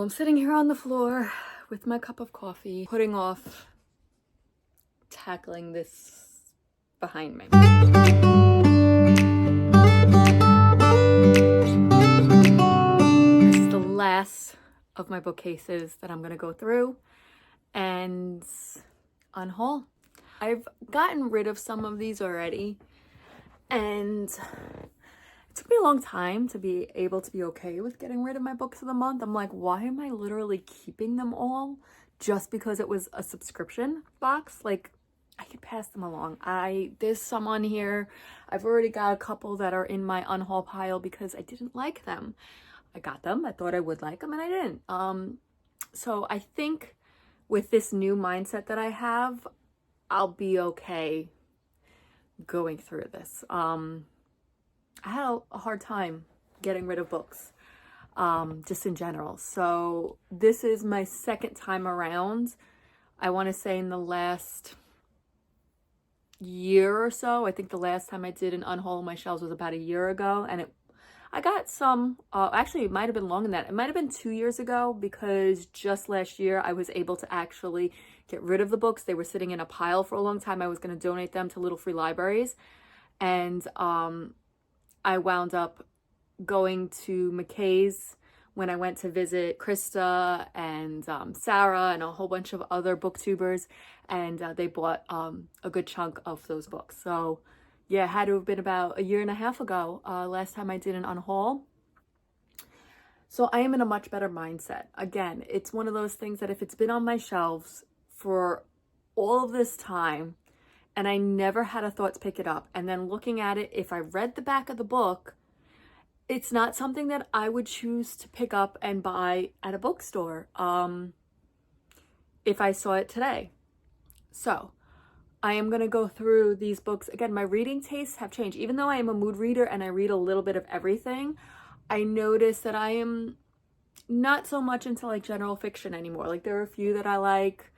I'm sitting here on the floor with my cup of coffee, putting off tackling this behind me. This is the last of my bookcases that I'm going to go through and unhaul. I've gotten rid of some of these already, and it took me a long time to be able to be okay with getting rid of my books of the month. I'm like, why am I literally keeping them all just because it was a subscription box? Like, I could pass them along. There's some on here. I've already got a couple that are in my unhaul pile because I didn't like them. I got them. I thought I would like them, and I didn't. So I think with this new mindset that I have, I'll be okay going through this. I had a hard time getting rid of books, just in general. So this is my second time around. I want to say in the last year or so. I think the last time I did an unhaul on my shelves was about a year ago, and I got some, actually it might have been longer than that. It might have been 2 years ago, because just last year I was able to actually get rid of the books. They were sitting in a pile for a long time. I was going to donate them to little free libraries, and I wound up going to McKay's when I went to visit Krista and Sarah and a whole bunch of other booktubers, and they bought a good chunk of those books. So yeah, it had to have been about a year and a half ago, last time I did an unhaul. So I am in a much better mindset. Again, it's one of those things that if it's been on my shelves for all of this time and I never had a thought to pick it up, and then looking at it, if I read the back of the book, it's not something that I would choose to pick up and buy at a bookstore if I saw it today. So I am going to go through these books. Again, my reading tastes have changed. Even though I am a mood reader and I read a little bit of everything, I notice that I am not so much into like general fiction anymore. Like, there are a few that I like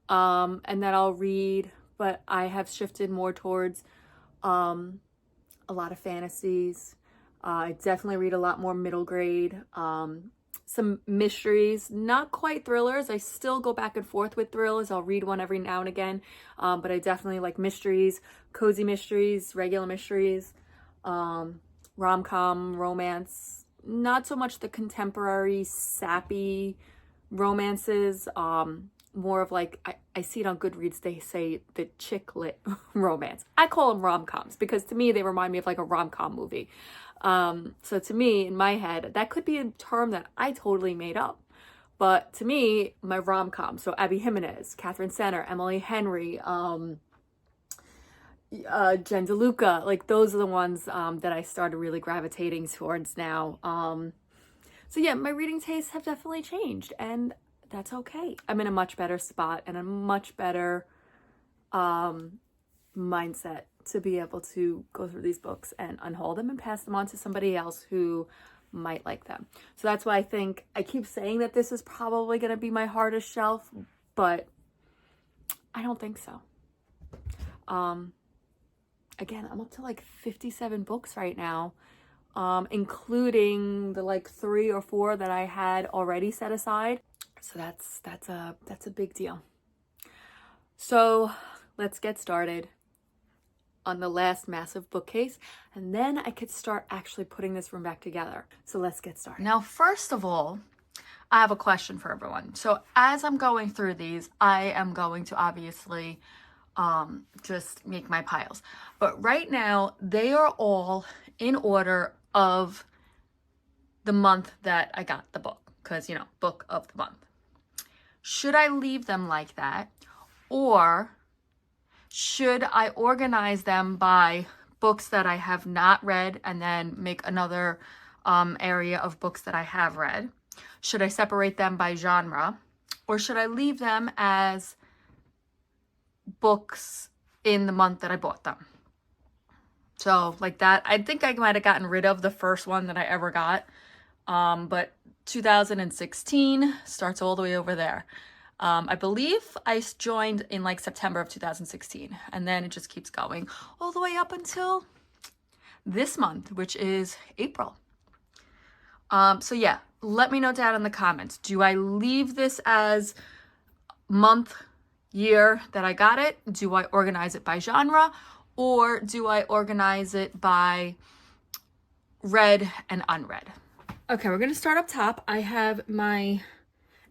and that I'll read, but I have shifted more towards a lot of fantasies. I definitely read a lot more middle grade, some mysteries, not quite thrillers. I still go back and forth with thrillers. I'll read one every now and again, but I definitely like mysteries, cozy mysteries, regular mysteries, rom-com, romance, not so much the contemporary sappy romances, more of like, I see it on Goodreads, they say the chick lit romance. I call them rom-coms because to me they remind me of like a rom-com movie. So to me, in my head, that could be a term that I totally made up. But to me, my rom-com, so Abby Jimenez, Catherine Center, Emily Henry, Jen DeLuca, like those are the ones that I started really gravitating towards now. So yeah, my reading tastes have definitely changed, and that's okay. I'm in a much better spot and a much better mindset to be able to go through these books and unhaul them and pass them on to somebody else who might like them. So that's why I think I keep saying that this is probably going to be my hardest shelf, but I don't think so. Again, I'm up to like 57 books right now, including the like 3 or 4 that I had already set aside. So that's a big deal. So let's get started on the last massive bookcase, and then I could start actually putting this room back together. So let's get started. Now, first of all, I have a question for everyone. So as I'm going through these, I am going to obviously just make my piles. But right now, they are all in order of the month that I got the book, because, you know, book of the month. Should I leave them like that, or should I organize them by books that I have not read and then make another area of books that I have read? Should I separate them by genre, or should I leave them as books in the month that I bought them? So like that, I think I might have gotten rid of the first one that I ever got, but 2016 starts all the way over there. I believe I joined in like September of 2016, and then it just keeps going all the way up until this month, which is April. So yeah, let me know down in the comments. Do I leave this as month, year that I got it? Do I organize it by genre? Or do I organize it by read and unread? Okay, we're gonna start up top. I have my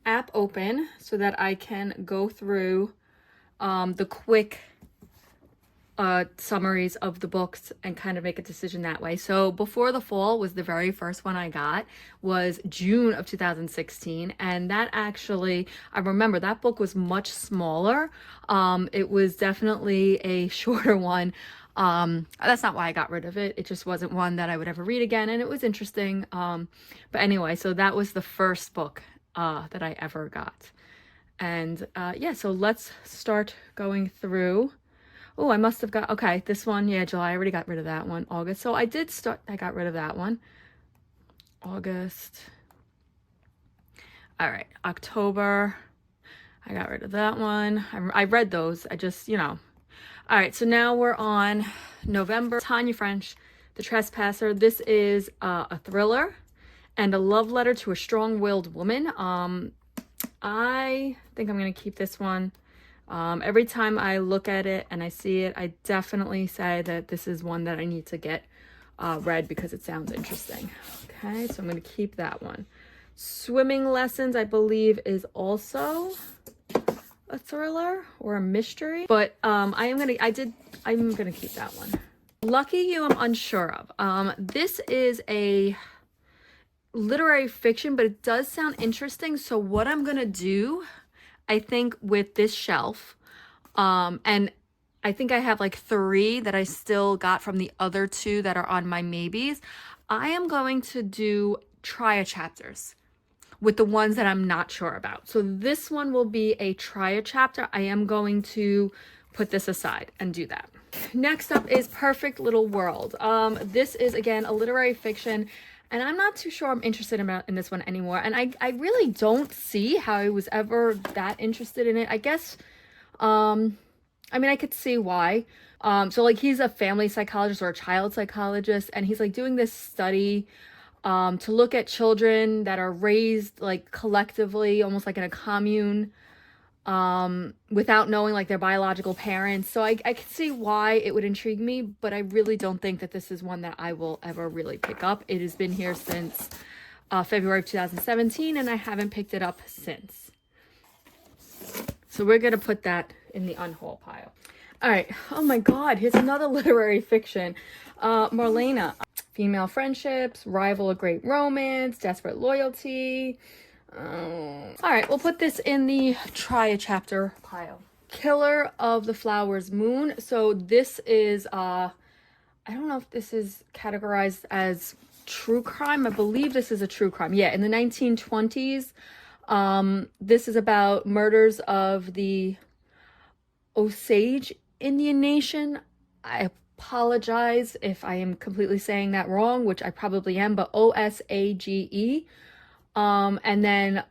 app open so that I can go through the quick summaries of the books and kind of make a decision that way. So Before the Fall was the very first one I got, was June of 2016, and that actually, I remember that book was much smaller. It was definitely a shorter one. That's not why I got rid of it. It just wasn't one that I would ever read again, and it was interesting. But anyway, so that was the first book that I ever got. And yeah, so let's start going through. Oh, I must have got, okay, this one, yeah, July, I already got rid of that one. August, so I got rid of that one. August. All right, October, I got rid of that one. I read those, I just, you know. All right, so now we're on November. Tanya French, The Trespasser. This is a thriller and a love letter to a strong-willed woman. I think I'm gonna keep this one. Every time I look at it and I see it, I definitely say that this is one that I need to get read because it sounds interesting. Okay, so I'm going to keep that one. Swimming Lessons, I believe, is also a thriller or a mystery, but I'm gonna keep that one. Lucky You, I'm unsure of. This is a literary fiction, but it does sound interesting. So what I'm gonna do, I think, with this shelf, and I think I have like 3 that I still got from the other 2 that are on my maybes. I am going to try a chapters with the ones that I'm not sure about. So this one will be a try a chapter. I am going to put this aside and do that. Next up is Perfect Little World. This is, again, a literary fiction, and I'm not too sure I'm interested in this one anymore. And I really don't see how I was ever that interested in it. I guess, I mean, I could see why. So like he's a family psychologist or a child psychologist, and he's like doing this study to look at children that are raised like collectively, almost like in a commune, without knowing like their biological parents. So I could see why it would intrigue me, but I really don't think that this is one that I will ever really pick up. It has been here since February of 2017, and I haven't picked it up since. So we're gonna put that in the unhaul pile. All right, oh my God, here's another literary fiction. Marlena, Female Friendships, Rival a Great Romance, Desperate Loyalty. All right, we'll put this in the try a chapter pile. Killer of the Flowers Moon. So this is, I don't know if this is categorized as true crime. I believe this is a true crime. Yeah, in the 1920s. This is about murders of the Osage Indian Nation. I apologize if I am completely saying that wrong, which I probably am, but Osage. And then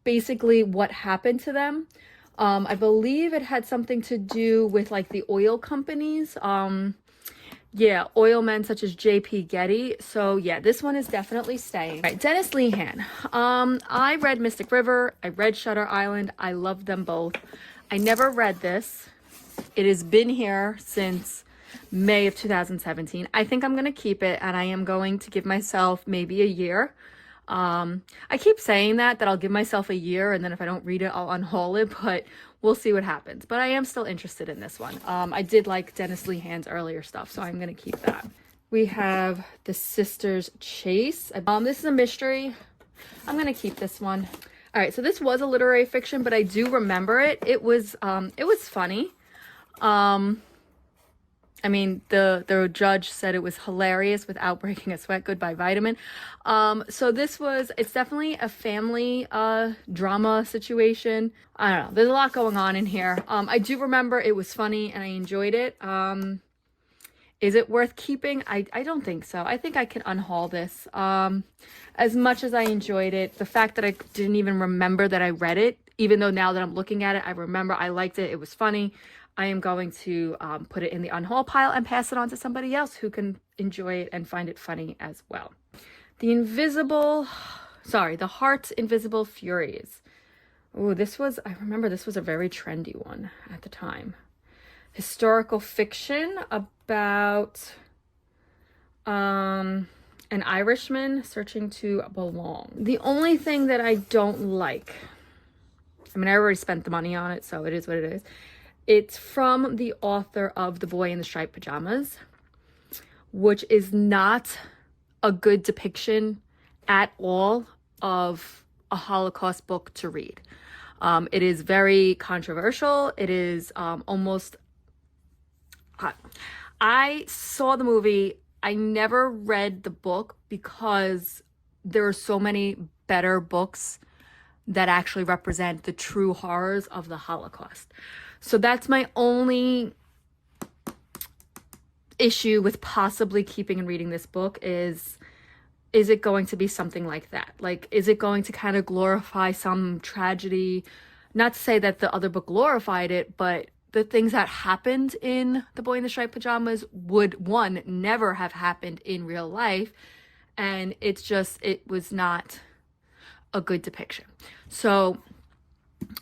basically what happened to them. I believe it had something to do with like the oil companies. Yeah, oil men such as J.P. Getty. So yeah, this one is definitely staying. All right, Dennis Lehane. I read Mystic River. I read Shutter Island. I love them both. I never read this. It has been here since May of 2017. I think I'm going to keep it, and I am going to give myself maybe a year. I keep saying that I'll give myself a year, and then if I don't read it, I'll unhaul it, but we'll see what happens. But I am still interested in this one. I did like Dennis Lehane's earlier stuff, so I'm going to keep that. We have The Sisters Chase. This is a mystery. I'm going to keep this one. All right, so this was a literary fiction, but I do remember it. It was funny. I mean, the judge said it was hilarious without breaking a sweat. Goodbye, vitamin. So it's definitely a family drama situation. I don't know. There's a lot going on in here. I do remember it was funny and I enjoyed it. Is it worth keeping? I don't think so. I think I can unhaul this. As much as I enjoyed it, the fact that I didn't even remember that I read it, even though now that I'm looking at it, I remember I liked it. It was funny. I am going to put it in the unhaul pile and pass it on to somebody else who can enjoy it and find it funny as well. The Heart's Invisible Furies. Oh, I remember this was a very trendy one at the time. Historical fiction about an Irishman searching to belong. The only thing that I don't like, I mean, I already spent the money on it, so it is what it is. It's from the author of The Boy in the Striped Pajamas, which is not a good depiction at all of a Holocaust book to read. It is very controversial. It is almost... I saw the movie. I never read the book because there are so many better books that actually represent the true horrors of the Holocaust. So that's my only issue with possibly keeping and reading this book is it going to be something like that? Like, is it going to kind of glorify some tragedy? Not to say that the other book glorified it, but the things that happened in The Boy in the Striped Pajamas would, one, never have happened in real life. And it was not a good depiction. So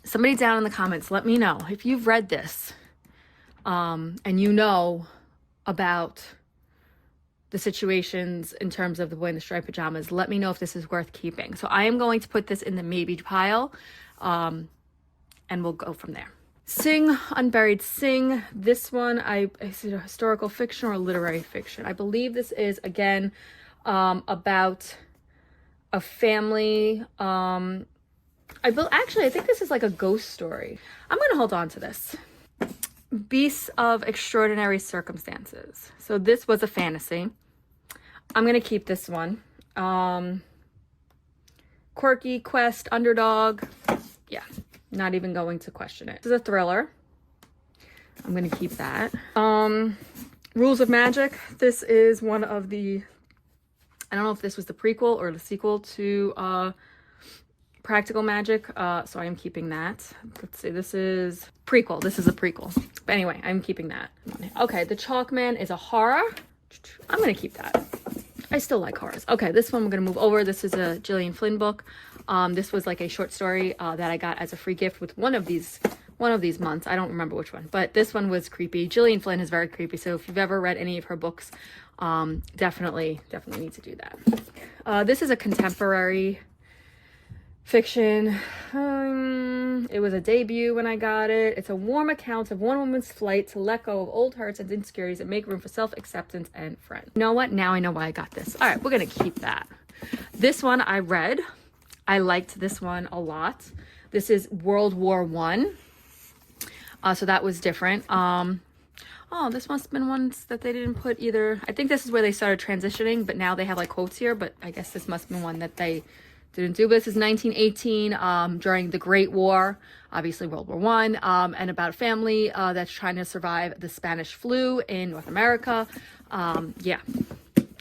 somebody down in the comments, let me know if you've read this and you know about the situations in terms of The Boy in the Striped Pajamas. Let me know if this is worth keeping. So I am going to put this in the maybe pile, and we'll go from there. Sing, Unburied Sing. This one, is it a historical fiction or a literary fiction? I believe this is, again, about a family. Actually, I think this is like a ghost story. I'm going to hold on to this. Beasts of Extraordinary Circumstances. So this was a fantasy. I'm going to keep this one. Quirky, quest, underdog. Yeah, not even going to question it. This is a thriller. I'm going to keep that. Rules of Magic. This is one of the... I don't know if this was the prequel or the sequel to Practical Magic, so I am keeping that. Let's see, this is prequel. This is a prequel. But anyway, I'm keeping that. Okay, The Chalkman is a horror. I'm going to keep that. I still like horrors. Okay, this one we're going to move over. This is a Gillian Flynn book. This was like a short story that I got as a free gift with one of these months. I don't remember which one, but this one was creepy. Gillian Flynn is very creepy, so if you've ever read any of her books, definitely need to do that. This is a contemporary fiction. It was a debut when I got it. It's a warm account of one woman's flight to let go of old hurts and insecurities and make room for self-acceptance and friends. You know what? Now I know why I got this. All right, we're going to keep that. This one I read. I liked this one a lot. This is World War One. So that was different. Oh, this must have been ones that they didn't put either. I think this is where they started transitioning, but now they have like quotes here, but I guess this must have been one that they didn't do. But this is 1918, during the Great War, obviously World War One, and about a family that's trying to survive the Spanish flu in North America. Yeah,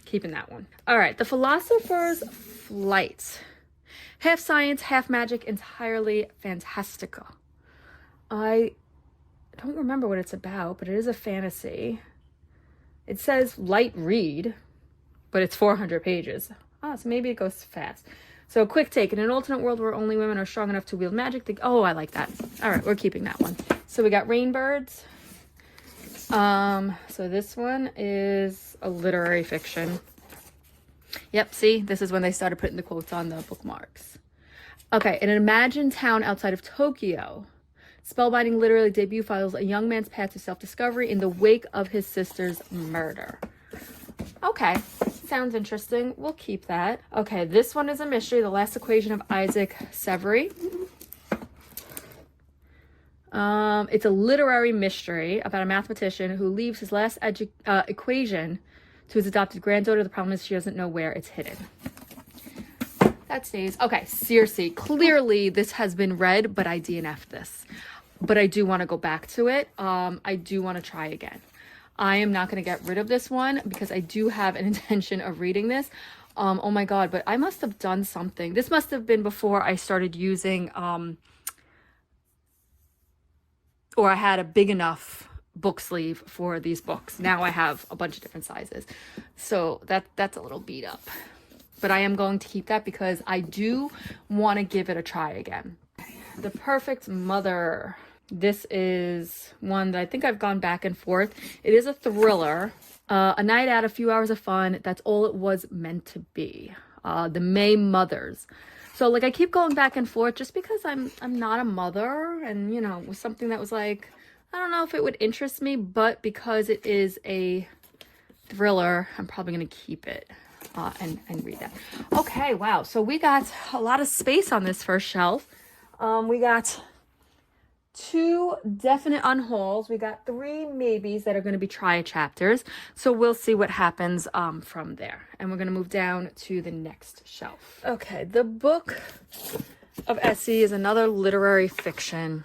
keeping that one. All right, The Philosopher's Flight. Half science, half magic, entirely fantastical. I don't remember what it's about, but it is a fantasy. It says light read, but it's 400 pages. Oh, so maybe it goes fast. So quick take. In an alternate world where only women are strong enough to wield magic. Oh, I like that. All right, we're keeping that one. So we got Rainbirds. So this one is a literary fiction. Yep, see, this is when they started putting the quotes on the bookmarks. Okay, in an imagined town outside of Tokyo, spellbinding literary debut follows a young man's path to self-discovery in the wake of his sister's murder. Okay, sounds interesting. We'll keep that. Okay, this one is a mystery, The Last Equation of Isaac Severy. It's a literary mystery about a mathematician who leaves his last equation to his adopted granddaughter. The problem is she doesn't know where it's hidden. That stays. Okay, Circe. Clearly, this has been read, but I DNF'd this. But I do want to go back to it. I do want to try again. I am not going to get rid of this one because I do have an intention of reading this. Oh my God, but I must have done something. This must have been before I started using, or I had a big enough book sleeve for these books. Now I have a bunch of different sizes. So that's a little beat up. but I am going to keep that because I do want to give it a try again. The Perfect Mother. This is one that I think I've gone back and forth. It is a thriller. A night out, a few hours of fun. That's all it was meant to be. The May Mothers. So like I keep going back and forth just because I'm not a mother, and you know, it was something that was like, I don't know if it would interest me, but because it is a thriller, I'm probably gonna keep it and read that. Okay, wow. So we got a lot of space on this first shelf. We got 2 definite unhauls. We got 3 maybes that are going to be try chapters. So we'll see what happens from there. And we're going to move down to the next shelf. Okay, the Book of Essie is another literary fiction.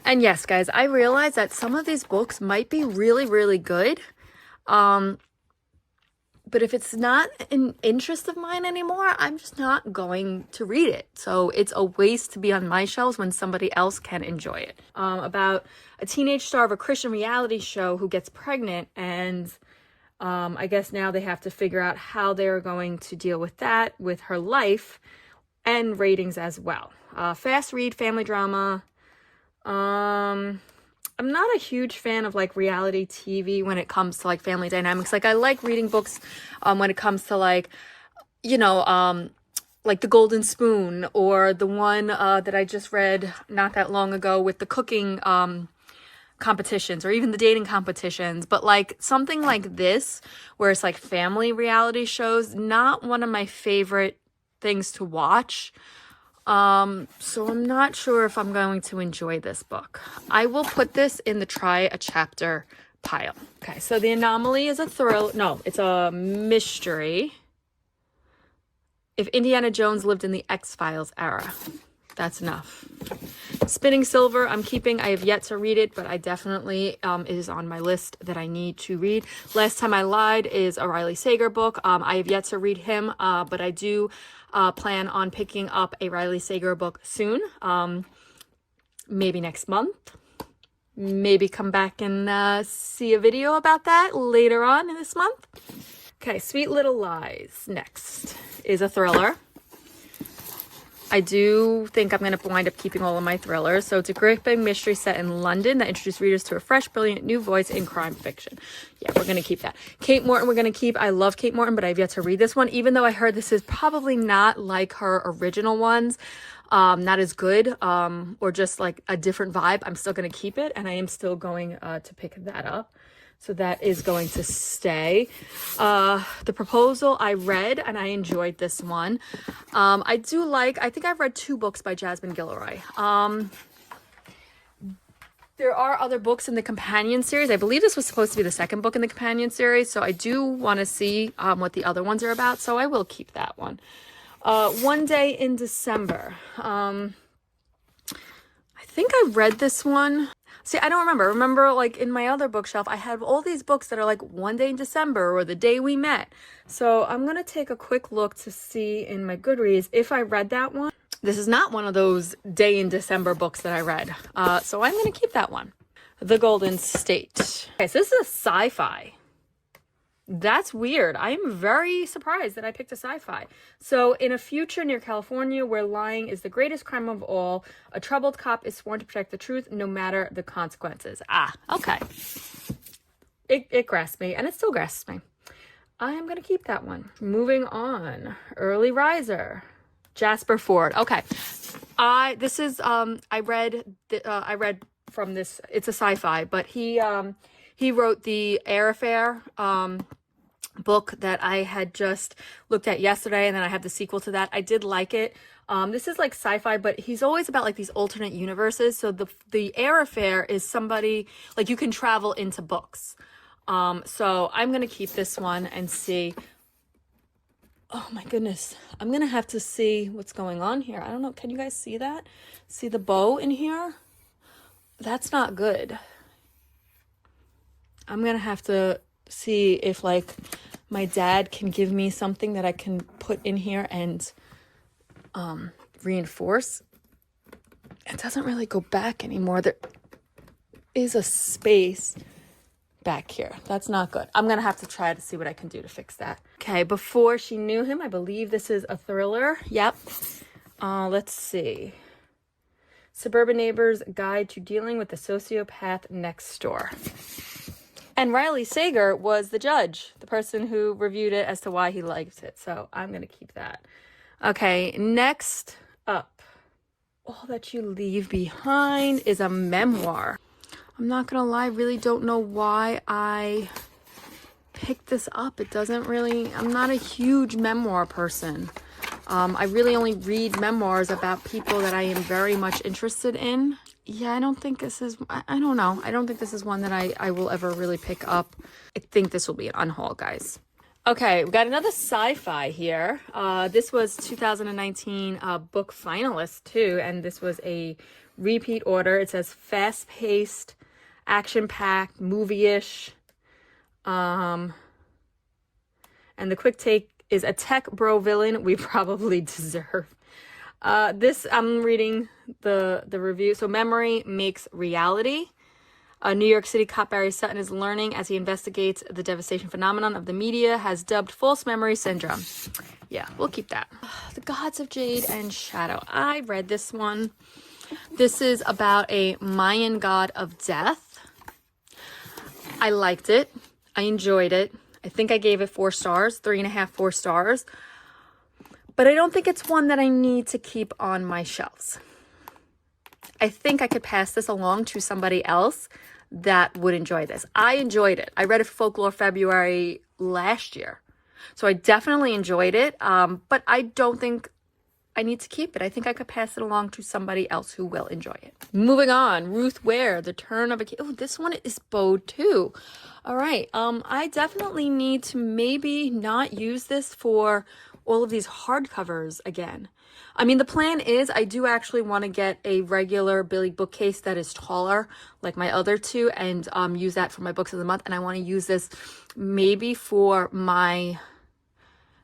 And yes, guys, I realize that some of these books might be really, really good. But if it's not an interest of mine anymore, I'm just not going to read it. So it's a waste to be on my shelves when somebody else can enjoy it. About a teenage star of a Christian reality show who gets pregnant, and I guess now they have to figure out how they're going to deal with that, with her life, and ratings as well. Fast read, family drama. I'm not a huge fan of like reality TV when it comes to like family dynamics. Like I like reading books when it comes to like, you know, like The Golden Spoon, or the one that I just read not that long ago with the cooking competitions, or even the dating competitions. But like something like this where it's like family reality shows, not one of my favorite things to watch. So I'm not sure if I'm going to enjoy this book. I will put this in the try a chapter pile. Okay, so The Anomaly is a thrill. No, it's a mystery. If Indiana Jones lived in the X-Files era. That's enough. Spinning Silver, I'm keeping. I have yet to read it, but I definitely it is on my list that I need to read. Last Time I Lied is a Riley Sager book. I have yet to read him, but I do plan on picking up a Riley Sager book soon. Maybe next month. Maybe come back and see a video about that later on in this month. Okay, Sweet Little Lies next is a thriller. I do think I'm going to wind up keeping all of my thrillers. So it's a gripping mystery set in London that introduces readers to a fresh, brilliant new voice in crime fiction. Yeah, we're going to keep that. Kate Morton, we're going to keep. I love Kate Morton, but I've yet to read this one, even though I heard this is probably not like her original ones. Not as good, or just like a different vibe. I'm still going to keep it, and I am still going to pick that up. So that is going to stay. The Proposal I read, and I enjoyed this one. I think I've read 2 books by Jasmine Guillory. There are other books in the companion series. I believe this was supposed to be the second book in the companion series, so I do want to see what the other ones are about, so I will keep that one. One Day in December. I think I read this one. See, I don't remember. Remember, like, in my other bookshelf, I had all these books that are like One Day in December or The Day We Met. So I'm going to take a quick look to see in my Goodreads if I read that one. This is not one of those Day in December books that I read. So I'm going to keep that one. The Golden State. Okay, so this is a sci-fi. That's weird. I am very surprised that I picked a sci-fi. So, in a future near California where lying is the greatest crime of all, a troubled cop is sworn to protect the truth no matter the consequences. Ah, okay. It grasped me, and it still grasps me. I am going to keep that one. Moving on. Early Riser. Jasper Ford. Okay. I read from this. It's a sci-fi, but he wrote the Air Affair book that I had just looked at yesterday, and then I have the sequel to that. I did like it. This is like sci-fi, but he's always about like these alternate universes. So the Air Affair is somebody like you can travel into books. So I'm gonna keep this one and see. Oh my goodness, I'm gonna have to see what's going on here. I don't know. Can you guys see that? See the bow in here? That's not good. I'm gonna have to see if like my dad can give me something that I can put in here and reinforce. It doesn't really go back anymore. There is a space back here. That's not good. I'm going to have to try to see what I can do to fix that. Okay, Before She Knew Him. I believe this is a thriller. Yep. Let's see. Suburban Neighbor's Guide to Dealing with the Sociopath Next Door. And Riley Sager was the judge, the person who reviewed it as to why he liked it. So I'm going to keep that. Okay, next up. All That You Leave Behind is a memoir. I'm not going to lie, I really don't know why I picked this up. It doesn't really, I'm not a huge memoir person. I really only read memoirs about people that I am very much interested in. Yeah, I don't think this is, I don't know. I don't think this is one that I will ever really pick up. I think this will be an unhaul, guys. Okay, we got another sci-fi here. This was 2019 book finalist too, and this was a repeat order. It says fast-paced, action-packed, movie-ish. And the quick take is a tech bro villain we probably deserve. This, I'm reading the review. So Memory Makes Reality. New York City cop Barry Sutton is learning as he investigates the devastation phenomenon of the media has dubbed false memory syndrome. Yeah, we'll keep that. The Gods of Jade and Shadow. I read this one. This is about a Mayan god of death. I liked it. I enjoyed it. I think I gave it 4 stars, 3.5, 4 stars. But I don't think it's one that I need to keep on my shelves. I think I could pass this along to somebody else that would enjoy this. I enjoyed it. I read it for Folklore February last year. So I definitely enjoyed it. But I don't think I need to keep it. I think I could pass it along to somebody else who will enjoy it. Moving on, Ruth Ware, The Turn of a Key. Oh, this one is bowed too. All right. I definitely need to maybe not use this for all of these hardcovers again. I mean, the plan is I do actually want to get a regular Billy bookcase that is taller, like my other two, and use that for my books of the month. And I want to use this maybe for my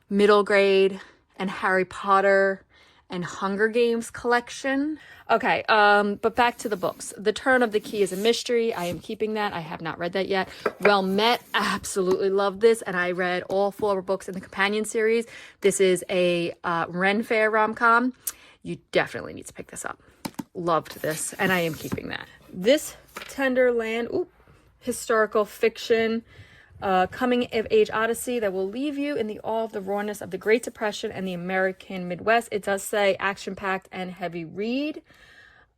middle grade and Harry Potter and Hunger Games collection. Okay, but back to the books. The Turn of the Key is a mystery. I am keeping that. I have not read that yet. Well Met, absolutely love this, and I read all 4 books in the companion series. This is a Ren Fair rom-com. You definitely need to pick this up. Loved this, and I am keeping that. This Tender Land, historical fiction, coming of age odyssey that will leave you in the awe of the rawness of the Great Depression and the American Midwest. It does say action-packed and heavy read.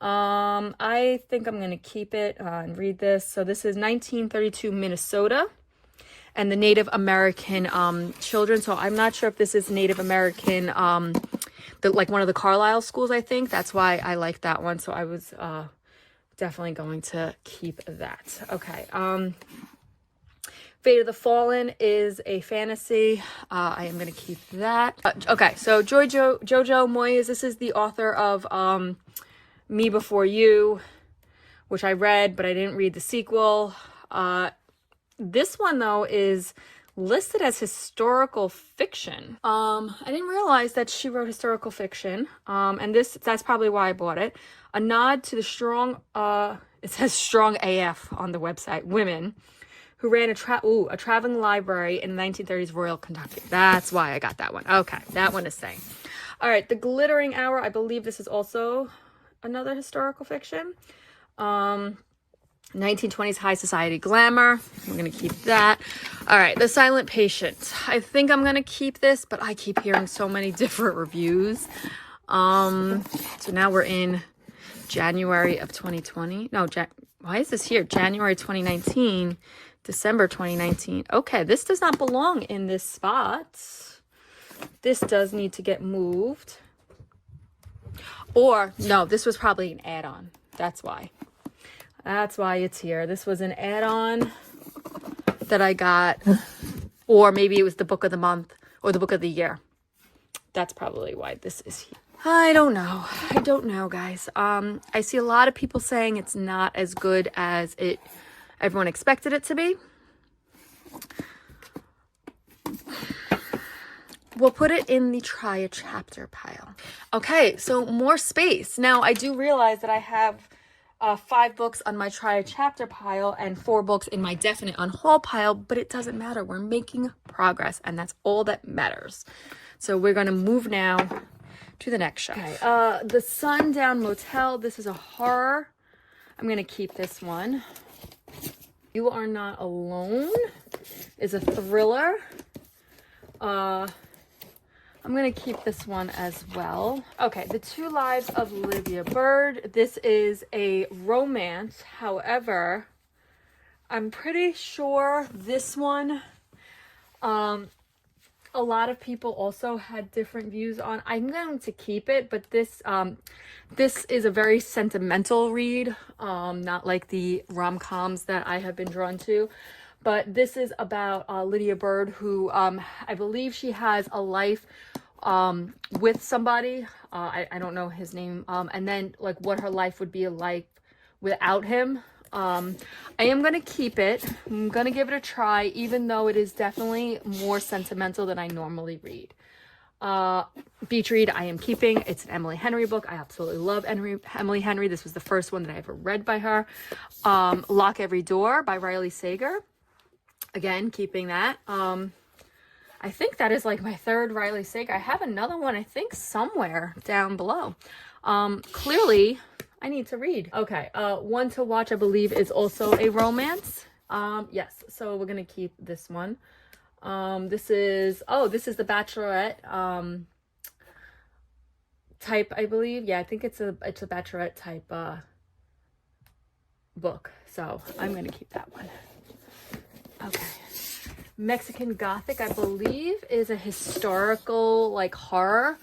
I think I'm going to keep it and read this. So this is 1932 Minnesota and the Native American children. So I'm not sure if this is Native American, like one of the Carlisle schools, I think. That's why I like that one. So I was definitely going to keep that. Okay. Fate of the Fallen is a fantasy. I am going to keep that. Okay, so Jojo Moyes, this is the author of Me Before You, which I read, but I didn't read the sequel. This one, though, is listed as historical fiction. I didn't realize that she wrote historical fiction, and that's probably why I bought it. A nod to the strong, it says strong AF on the website, women who ran a traveling library in the 1930s Royal Kentucky. That's why I got that one. Okay, that one is saying. All right, The Glittering Hour. I believe this is also another historical fiction. 1920s high society glamour. I'm going to keep that. All right, The Silent Patient. I think I'm going to keep this, but I keep hearing so many different reviews. So now we're in January of 2020. No, why is this here? January 2019. December 2019. Okay, this does not belong in this spot. This does need to get moved. Or, no, this was probably an add-on. That's why. That's why it's here. This was an add-on that I got. Or maybe it was the book of the month or the book of the year. That's probably why this is here. I don't know. I don't know, guys. I see a lot of people saying it's not as good as everyone expected it to be. We'll put it in the try a chapter pile. Okay, so more space. Now, I do realize that I have 5 books on my try a chapter pile and 4 books in my definite unhaul pile, but it doesn't matter. We're making progress, and that's all that matters. So we're going to move now to the next shelf. Okay, The Sundown Motel. This is a horror. I'm going to keep this one. You Are Not Alone is a thriller. I'm going to keep this one as well. Okay, The Two Lives of Lydia Bird. This is a romance. However, I'm pretty sure this one, a lot of people also had different views on. I'm going to keep it, but this is a very sentimental read, not like the rom-coms that I have been drawn to. But this is about Lydia Bird, who I believe she has a life with somebody. I don't know his name. And then like what her life would be like without him. I am going to keep it. I'm going to give it a try, even though it is definitely more sentimental than I normally read. Beach read I am keeping. It's an Emily Henry book. I absolutely love Emily Henry. This was the first one that I ever read by her. Lock Every Door by Riley Sager. Again, keeping that. I think that is like my 3rd Riley Sager. I have another one, I think, somewhere down below. Clearly, I need to read. Okay, One to Watch, I believe, is also a romance. Yes, so we're going to keep this one. This is the Bachelorette type, I believe. Yeah, I think it's a Bachelorette type book. So I'm going to keep that one. Okay. Mexican Gothic, I believe, is a historical, like, horror-ish.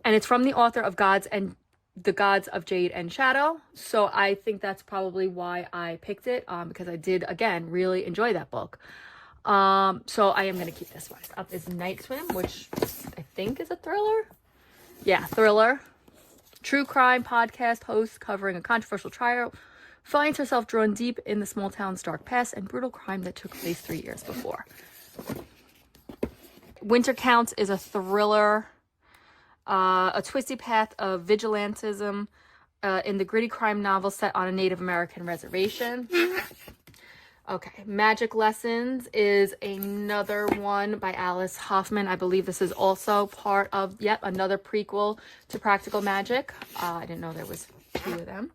And it's from the author of The Gods of Jade and Shadow. So I think that's probably why I picked it, because I did, again, really enjoy that book. So I am going to keep this one. Up is Night Swim, which I think is a thriller. Yeah, thriller. True crime podcast host covering a controversial trial finds herself drawn deep in the small town's dark past and brutal crime that took place 3 years before. Winter Counts is a thriller, a twisty path of vigilantism in the gritty crime novel set on a Native American reservation. Okay, Magic Lessons is another one by Alice Hoffman. I believe this is also part of yet another prequel to Practical Magic. I didn't know there was 2 of them.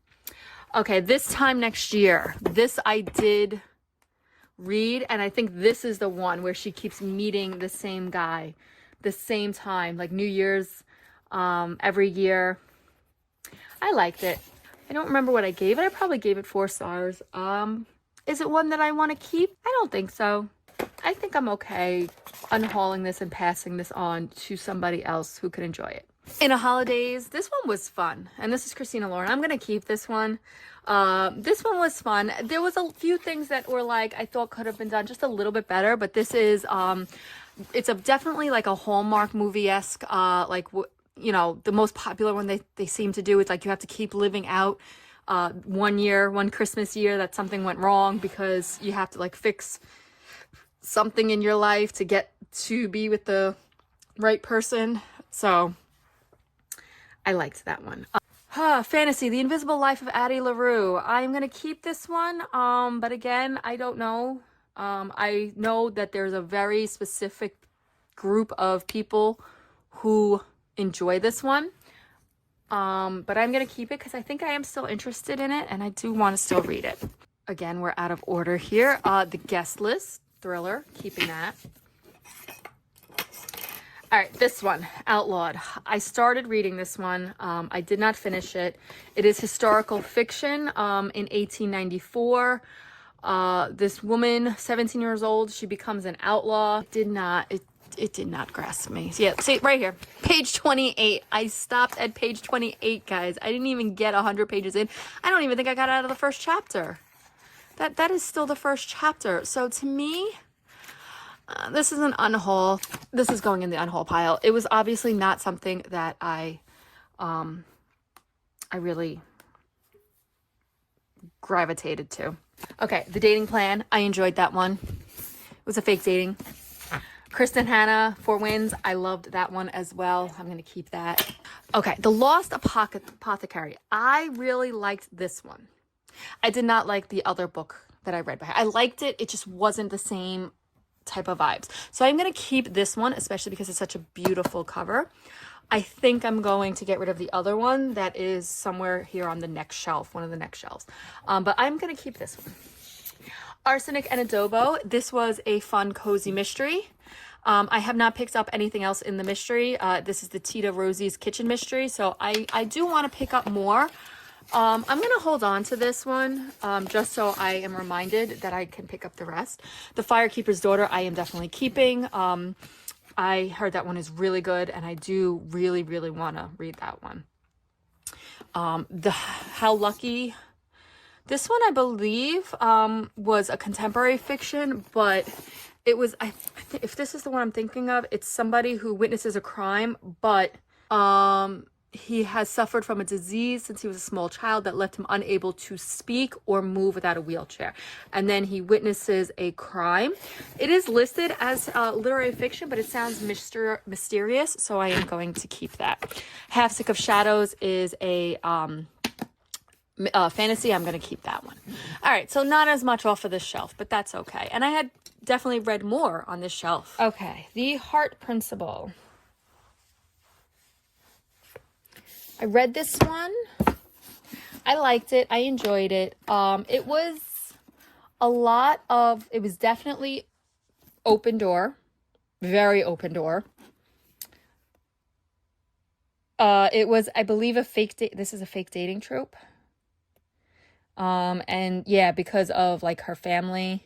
Okay, This Time Next Year. This I did read, and I think this is the one where she keeps meeting the same guy the same time, like New Year's every year. I liked it. I don't remember what I gave it. I probably gave it 4 stars. Is it one that I want to keep? I don't think so. I think I'm okay unhauling this and passing this on to somebody else who could enjoy it. In a Holidays, this one was fun, and this is Christina Lauren. I'm gonna keep this one. This one was fun. There was a few things that were like I thought could have been done just a little bit better, but this is it's definitely like a Hallmark movie-esque, the most popular one they seem to do. It's like you have to keep living out one Christmas year that something went wrong, because you have to like fix something in your life to get to be with the right person. So I liked that one. Fantasy, The Invisible Life of Addie LaRue. I'm going to keep this one, but again, I don't know. I know that there's a very specific group of people who enjoy this one, but I'm going to keep it because I think I am still interested in it, and I do want to still read it. Again, we're out of order here. The Guest List, thriller, keeping that. All right, this one, Outlawed. I started reading this one. I did not finish it. It is historical fiction. In 1894, this woman, 17 years old, she becomes an outlaw. It did not grasp me. So yeah, see right here, page 28. I stopped at page 28, guys. I didn't even get 100 pages in. I don't even think I got out of the first chapter. That is still the first chapter. So to me, this is an unhaul. This is going in the unhaul pile. It was obviously not something that I really gravitated to. Okay, The Dating Plan. I enjoyed that one. It was a fake dating. Kristen Hanna, Four Winds. I loved that one as well. I'm going to keep that. Okay, The Lost Apothecary. I really liked this one. I did not like the other book that I read by her. I liked it. It just wasn't the same type of vibes. So I'm going to keep this one, especially because it's such a beautiful cover. I think I'm going to get rid of the other one that is somewhere here on the next shelf, one of the next shelves. But I'm going to keep this one. Arsenic and Adobo. This was a fun, cozy mystery. I have not picked up anything else in the mystery. This is the Tita Rosie's Kitchen Mystery. So I do want to pick up more. I'm going to hold on to this one just so I am reminded that I can pick up the rest. The Firekeeper's Daughter, I am definitely keeping. I heard that one is really good, and I do really, really want to read that one. How Lucky. This one, I believe, was a contemporary fiction, but it was, if this is the one I'm thinking of, it's somebody who witnesses a crime, but he has suffered from a disease since he was a small child that left him unable to speak or move without a wheelchair. And then he witnesses a crime. It is listed as literary fiction, but it sounds mysterious, so I am going to keep that. Half Sick of Shadows is a fantasy. I'm going to keep that one. All right, so not as much off of this shelf, but that's okay. And I had definitely read more on this shelf. Okay, The Heart Principle. I read this one. I liked it. I enjoyed it. It was it was definitely open door, very open door. It was, I believe, this is a fake dating trope. And yeah, because of like her family.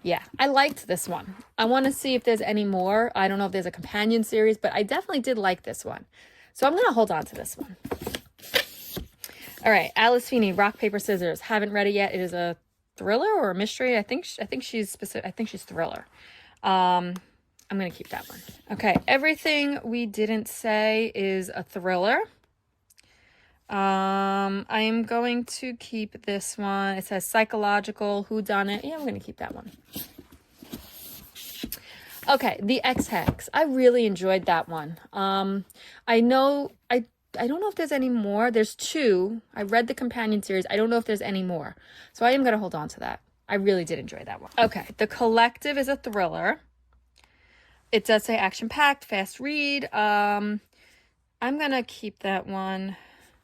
Yeah, I liked this one. I want to see if there's any more. I don't know if there's a companion series, but I definitely did like this one. So I'm going to hold on to this one. All right, Alice Feeney, Rock, Paper, Scissors. Haven't read it yet. It is a thriller or a mystery. I think she's specific. I think she's thriller. I'm going to keep that one. Okay, Everything We Didn't Say is a thriller. I am going to keep this one. It says psychological, whodunit. Yeah, I'm going to keep that one. Okay, The Ex-Hex. I really enjoyed that one. I don't know if there's any more. There's 2. I read the companion series. I don't know if there's any more. So I am going to hold on to that. I really did enjoy that one. Okay, The Collective is a thriller. It does say action-packed, fast read. I'm going to keep that one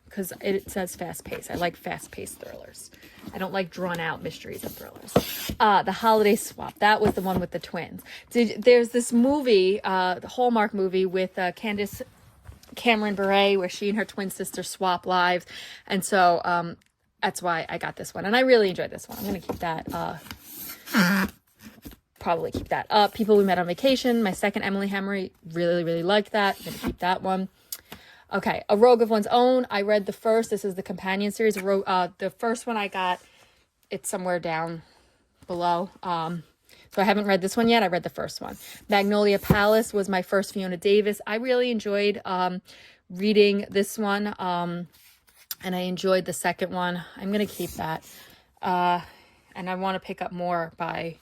because it says fast-paced. I like fast-paced thrillers. I don't like drawn-out mysteries of thrillers. The Holiday Swap. That was the one with the twins. There's this movie, the Hallmark movie with Candace Cameron Bure, where she and her twin sister swap lives. And so that's why I got this one. And I really enjoyed this one. I'm going to keep that. Probably keep that. People We Met on Vacation. My second Emily Henry. Really, really liked that. I'm going to keep that one. Okay, A Rogue of One's Own. I read the first. This is the companion series. The first one I got, it's somewhere down below. So I haven't read this one yet. I read the first one. Magnolia Palace was my first Fiona Davis. I really enjoyed reading this one. And I enjoyed the second one. I'm going to keep that. And I want to pick up more by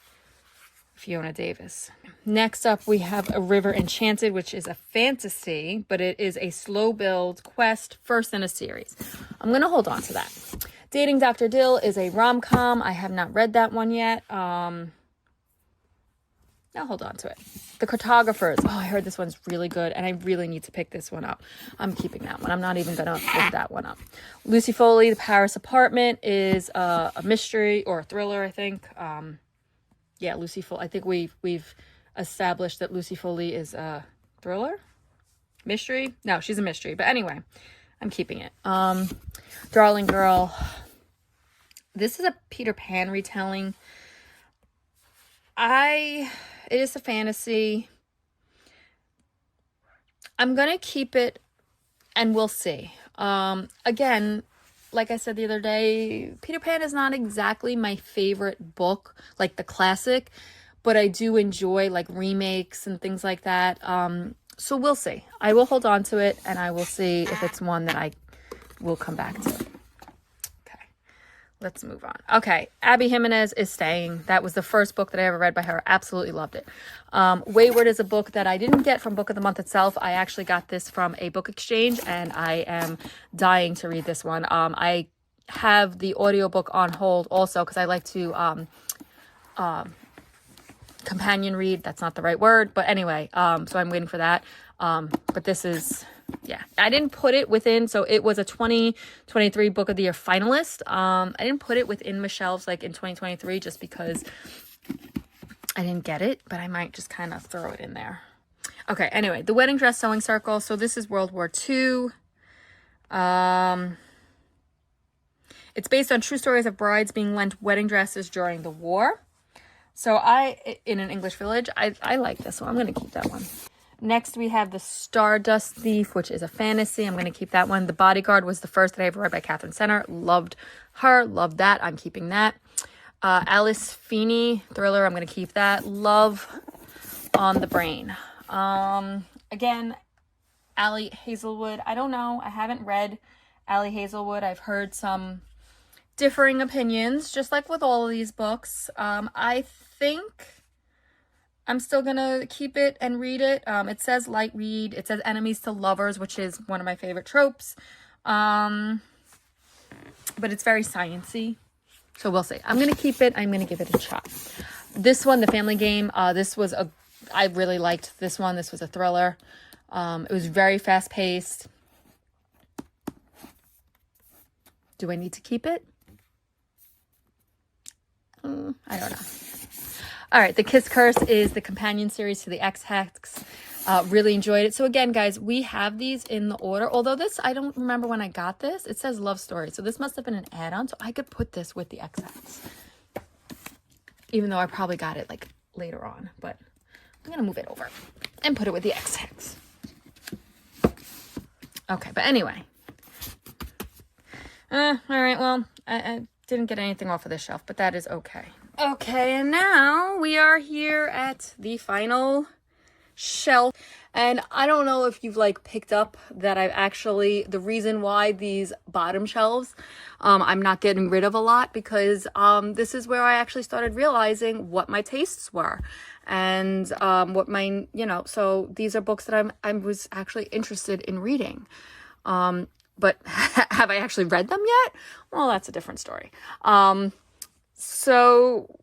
Fiona Davis. Next up, we have A River Enchanted, which is a fantasy, but it is a slow build quest, first in a series. I'm going to hold on to that. Dating Dr. Dill is a rom-com. I have not read that one yet. I'll hold on to it. The Cartographers. Oh, I heard this one's really good, and I really need to pick this one up. I'm keeping that one. I'm not even going to pick that one up. Lucy Foley, The Paris Apartment is a mystery or a thriller, I think. Yeah, Lucy Foley. I think we've established that Lucy Foley is a thriller? Mystery? No, she's a mystery. But anyway, I'm keeping it. Darling Girl. This is a Peter Pan retelling. It is a fantasy. I'm going to keep it and we'll see. Again, like I said the other day, Peter Pan is not exactly my favorite book, like the classic, but I do enjoy like remakes and things like that. So we'll see. I will hold on to it and I will see if it's one that I will come back to. Okay. let's move on. Okay, Abby Jimenez is staying. That was the first book that I ever read by her. Absolutely loved it. Wayward is a book that I didn't get from Book of the Month itself. I actually got this from a book exchange, and I am dying to read this one. I have the audiobook on hold also because I like to companion read. That's not the right word, but anyway, so I'm waiting for that. But this is, yeah, I didn't put it within, so it was a 2023 Book of the Year finalist. I didn't put it within my shelves like in 2023 just because I didn't get it, but I might just kind of throw it in there. Okay, anyway, The Wedding Dress Sewing Circle. So this is World War II. It's based on true stories of brides being lent wedding dresses during the war. So in an English village, I like this one. I'm going to keep that one. Next, we have The Stardust Thief, which is a fantasy. I'm going to keep that one. The Bodyguard was the first that I ever read by Catherine Senner. Loved her. Loved that. I'm keeping that. Alice Feeney, thriller. I'm going to keep that. Love on the Brain. Again, Allie Hazelwood. I don't know. I haven't read Allie Hazelwood. I've heard some differing opinions, just like with all of these books. I think I'm still gonna keep it and read it. It says light read. It says enemies to lovers, which is one of my favorite tropes. But it's very sciencey, so we'll see. I'm gonna keep it. I'm gonna give it a shot. This one, The Family Game. I really liked this one. This was a thriller. It was very fast paced. Do I need to keep it? I don't know. All right, The Kiss Curse is the companion series to the X-Hex. Really enjoyed it. So again, guys, we have these in the order. Although this, I don't remember when I got this. It says Love Story. So this must have been an add-on. So I could put this with the X-Hex. Even though I probably got it like later on. But I'm going to move it over and put it with the X-Hex. Okay, but anyway. All right, well, I didn't get anything off of this shelf, but that is okay. Okay, and now we are here at the final shelf. And I don't know if you've like picked up that I've actually, the reason why these bottom shelves, I'm not getting rid of a lot because this is where I actually started realizing what my tastes were. And what my, so these are books that I was actually interested in reading. But have I actually read them yet? Well, that's a different story. So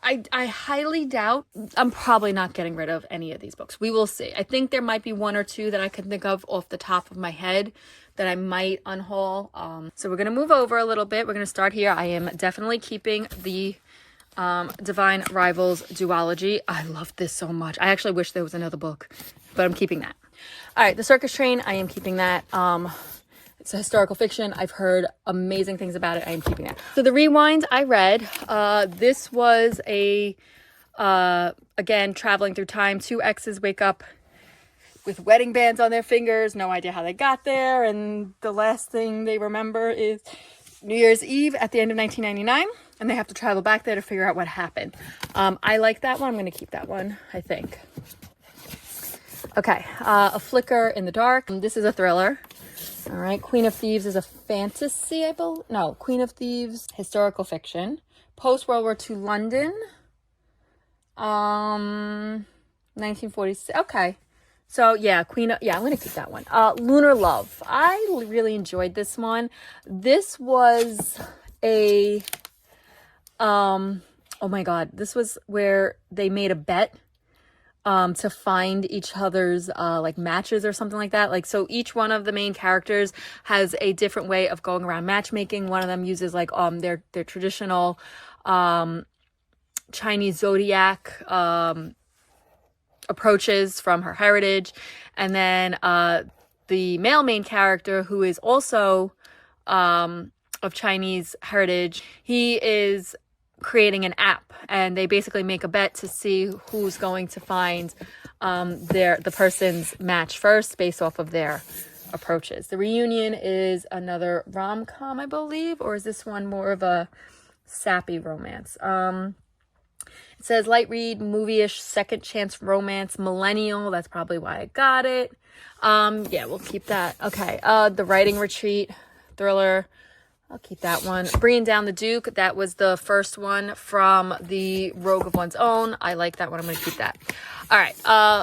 I highly doubt I'm probably not getting rid of any of these books. We will see. I think there might be one or two that I can think of off the top of my head that I might unhaul. So we're going to move over a little bit. We're going to start here. I am definitely keeping the Divine Rivals duology. I love this so much. I actually wish there was another book, but I'm keeping that. All right, The Circus Train. I am keeping that. It's a historical fiction. I've heard amazing things about it. I am keeping that. So The Rewind I read. This was again, traveling through time. Two exes wake up with wedding bands on their fingers. No idea how they got there. And the last thing they remember is New Year's Eve at the end of 1999. And they have to travel back there to figure out what happened. I like that one. I'm going to keep that one, I think. Okay. A Flicker in the Dark. This is a thriller. All right, Queen of Thieves is a fantasy, I believe. No, Queen of Thieves, historical fiction. Post-World War II London. 1946. Okay. So, yeah, I'm going to keep that one. Lunar Love. I really enjoyed this one. This was oh my God. This was where they made a bet to find each other's like matches or something like that. Like, so each one of the main characters has a different way of going around matchmaking. One of them uses like their traditional Chinese zodiac approaches from her heritage. And then the male main character, who is also of Chinese heritage, he is creating an app, and they basically make a bet to see who's going to find the person's match first based off of their approaches. The Reunion is another rom-com, I believe, or is this one more of a sappy romance? It says light read, movie-ish, second chance romance, millennial. That's probably why I got it. Yeah, we'll keep that. Okay. The Writing Retreat, thriller. I'll keep that one. Bringing Down the Duke. That was the first one from the Rogue of One's Own. I like that one. I'm going to keep that. All right.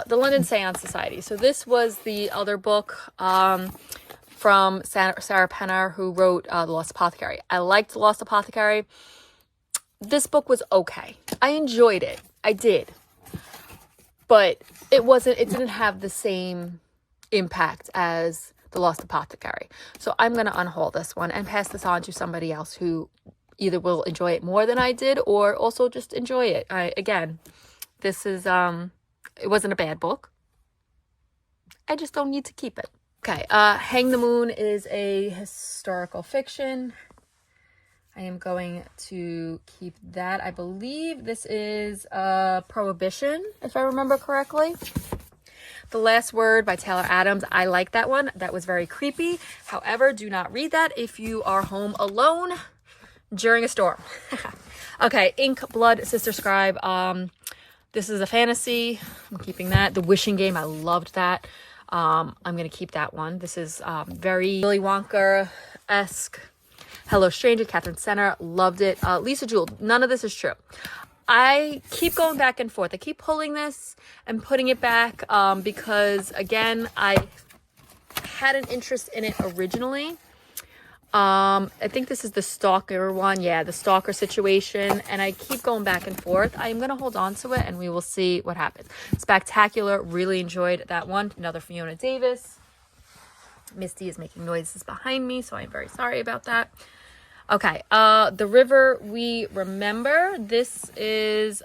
The London Seance Society. So this was the other book from Sarah Penner, who wrote The Lost Apothecary. I liked The Lost Apothecary. This book was okay. I enjoyed it. I did. But it didn't have the same impact as The Lost Apothecary. So I'm going to unhaul this one and pass this on to somebody else who either will enjoy it more than I did or also just enjoy it. Again, this is, it wasn't a bad book. I just don't need to keep it. Okay, Hang the Moon is a historical fiction. I am going to keep that. I believe this is Prohibition, if I remember correctly. The Last Word by Taylor Adams. I like that one. That was very creepy. However, do not read that if you are home alone during a storm. Okay, Ink, Blood, Sister Scribe. This is a fantasy. I'm keeping that. The Wishing Game. I loved that. I'm going to keep that one. This is very Willy Wonka-esque. Hello Stranger, Catherine Senner. Loved it. Lisa Jewell. None of this is true. I keep going back and forth. I keep pulling this and putting it back because, again, I had an interest in it originally. I think this is the Stalker one. Yeah, the Stalker situation. And I keep going back and forth. I am going to hold on to it and we will see what happens. Spectacular. Really enjoyed that one. Another Fiona Davis. Misty is making noises behind me, so I'm very sorry about that. Okay, The River We Remember. This is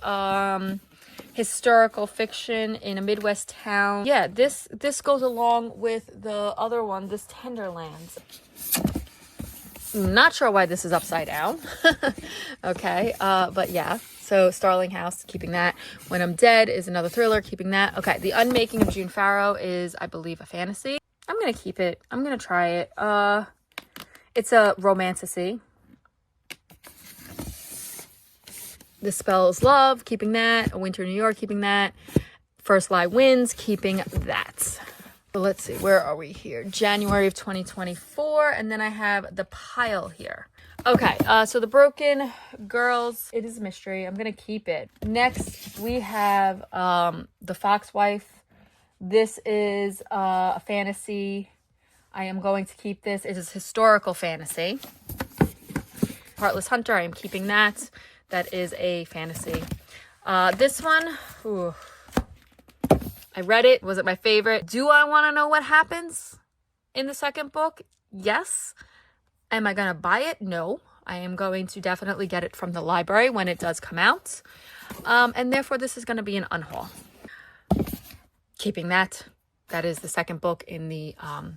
historical fiction in a Midwest town. Yeah, this goes along with the other one, this Tenderlands. Not sure why this is upside down. Okay, but yeah. So Starling House, keeping that. When I'm Dead is another thriller, keeping that. Okay, The Unmaking of June Farrow is, I believe, a fantasy. I'm going to keep it. I'm going to try it. It's a romantasy. The Spells Love, keeping that. A Winter in New York, keeping that. First Lie Wins, keeping that. So let's see, where are we here? January of 2024, and then I have the pile here. Okay, so The Broken Girls, it is a mystery. I'm going to keep it. Next, we have The Foxwife. This is a fantasy. I am going to keep this. It is historical fantasy. Heartless Hunter, I am keeping that. That is a fantasy. This one, ooh, I read it. Was it my favorite? Do I want to know what happens in the second book? Yes. Am I going to buy it? No. I am going to definitely get it from the library when it does come out. And therefore, this is going to be an unhaul. Keeping that. That is the second book in the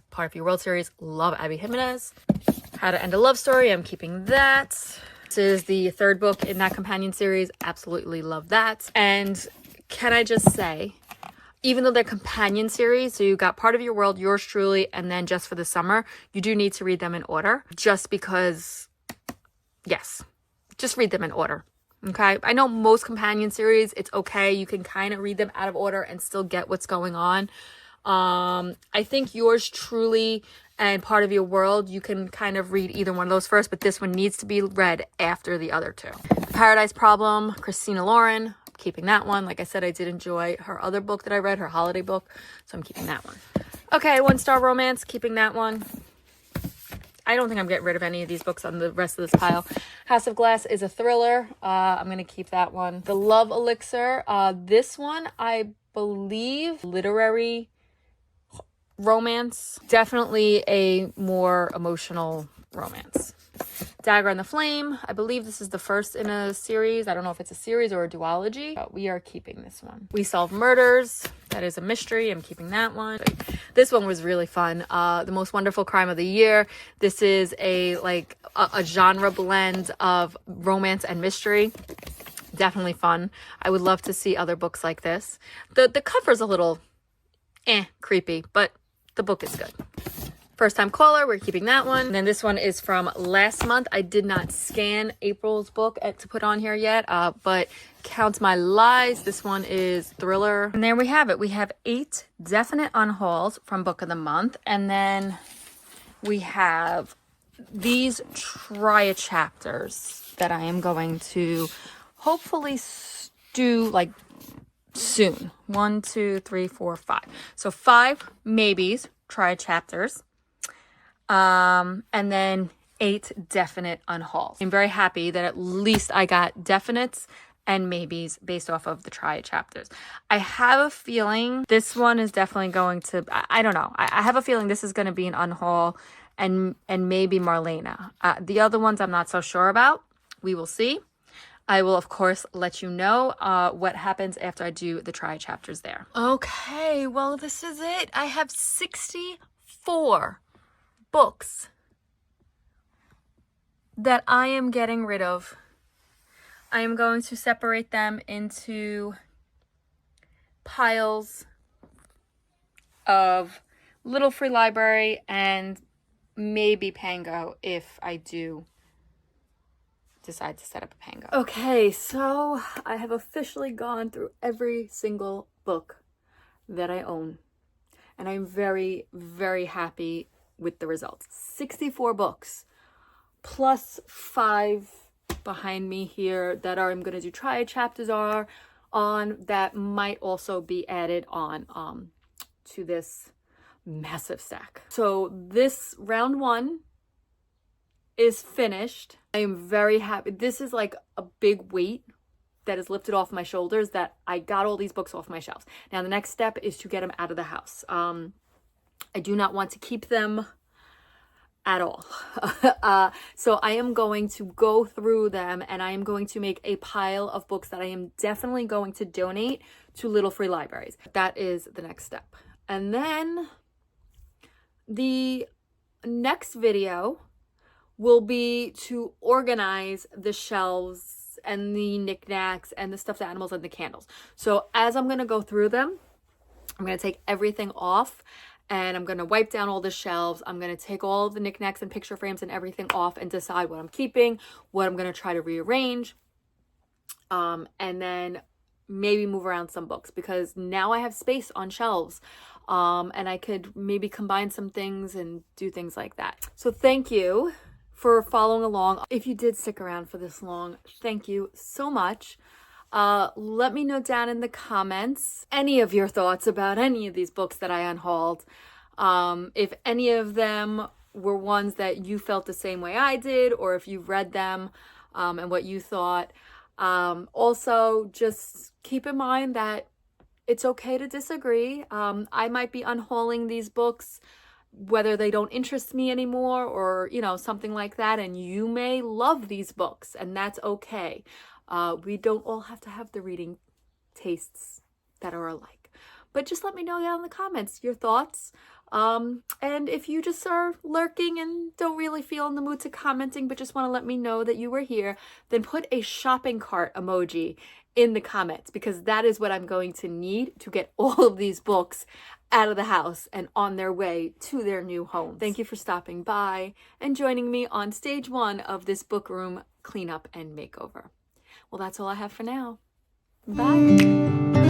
Part of Your World series. Love Abby Jimenez. How to End a Love Story. I'm keeping that. This is the third book in that companion series. Absolutely love that. And can I just say, even though they're companion series, so you got Part of Your World, Yours Truly, and then Just for the Summer, you do need to read them in order. Just because, yes, just read them in order. Okay, I know most companion series, it's okay. You can kind of read them out of order and still get what's going on. I think Yours Truly and Part of Your World, you can kind of read either one of those first, but this one needs to be read after the other two. Paradise Problem, Christina Lauren, keeping that one. Like I said, I did enjoy her other book that I read, her holiday book, so I'm keeping that one. Okay, One Star Romance, keeping that one. I don't think I'm getting rid of any of these books on the rest of this pile. House of Glass is a thriller. I'm going to keep that one. The Love Elixir. This one, I believe, literary romance. Definitely a more emotional romance. Dagger and the Flame. I believe this is the first in a series. I don't know if it's a series or a duology, but we are keeping this one. We Solve Murders. That is a mystery. I'm keeping that one. This one was really fun. The Most Wonderful Crime of the Year. This is a genre blend of romance and mystery. Definitely fun. I would love to see other books like this. The cover's a little creepy, but the book is good. First Time Caller, we're keeping that one. And then this one is from last month. I did not scan April's book to put on here yet, but Count My Lies. This one is thriller. And there we have it. We have 8 definite unhauls from Book of the Month. And then we have these try chapters that I am going to hopefully do like soon. 1, 2, 3, 4, 5. So 5 maybes, try chapters. And then 8 definite unhauls. I'm very happy that at least I got definites and maybes based off of the try chapters. I have a feeling this one is definitely going to, I don't know. I have a feeling this is going to be an unhaul and maybe Marlena. The other ones I'm not so sure about. We will see. I will, of course, let you know what happens after I do the try chapters there. Okay, well, this is it. I have 64 books that I am getting rid of. I am going to separate them into piles of Little Free Library and maybe Pango if I do decide to set up a Pango. Okay, so I have officially gone through every single book that I own. And I'm very, very happy with the results. 64 books plus 5 behind me here that I'm going to do try chapters are on that might also be added on to this massive stack. So this round 1 is finished. I am very happy. This is like a big weight that is lifted off my shoulders that I got all these books off my shelves. Now the next step is to get them out of the house. I do not want to keep them at all. So I am going to go through them and I am going to make a pile of books that I am definitely going to donate to Little Free Libraries. That is the next step. And then the next video will be to organize the shelves and the knickknacks and the stuffed animals and the candles. So as I'm going to go through them, I'm going to take everything off and I'm going to wipe down all the shelves. I'm going to take all the knickknacks and picture frames and everything off and decide what I'm keeping, what I'm going to try to rearrange, and then maybe move around some books because now I have space on shelves. And I could maybe combine some things and do things like that. So thank you for following along. If you did stick around for this long, thank you so much. Let me know down in the comments any of your thoughts about any of these books that I unhauled. If any of them were ones that you felt the same way I did, or if you've read them and what you thought. Also, just keep in mind that it's okay to disagree. I might be unhauling these books whether they don't interest me anymore or, you know, something like that. And you may love these books and that's okay. We don't all have to have the reading tastes that are alike. But just let me know down in the comments your thoughts. And if you just are lurking and don't really feel in the mood to commenting, but just want to let me know that you were here, then put a shopping cart emoji in the comments because that is what I'm going to need to get all of these books out of the house and on their way to their new homes. Thank you for stopping by and joining me on stage 1 of this book room cleanup and makeover. Well, that's all I have for now. Bye.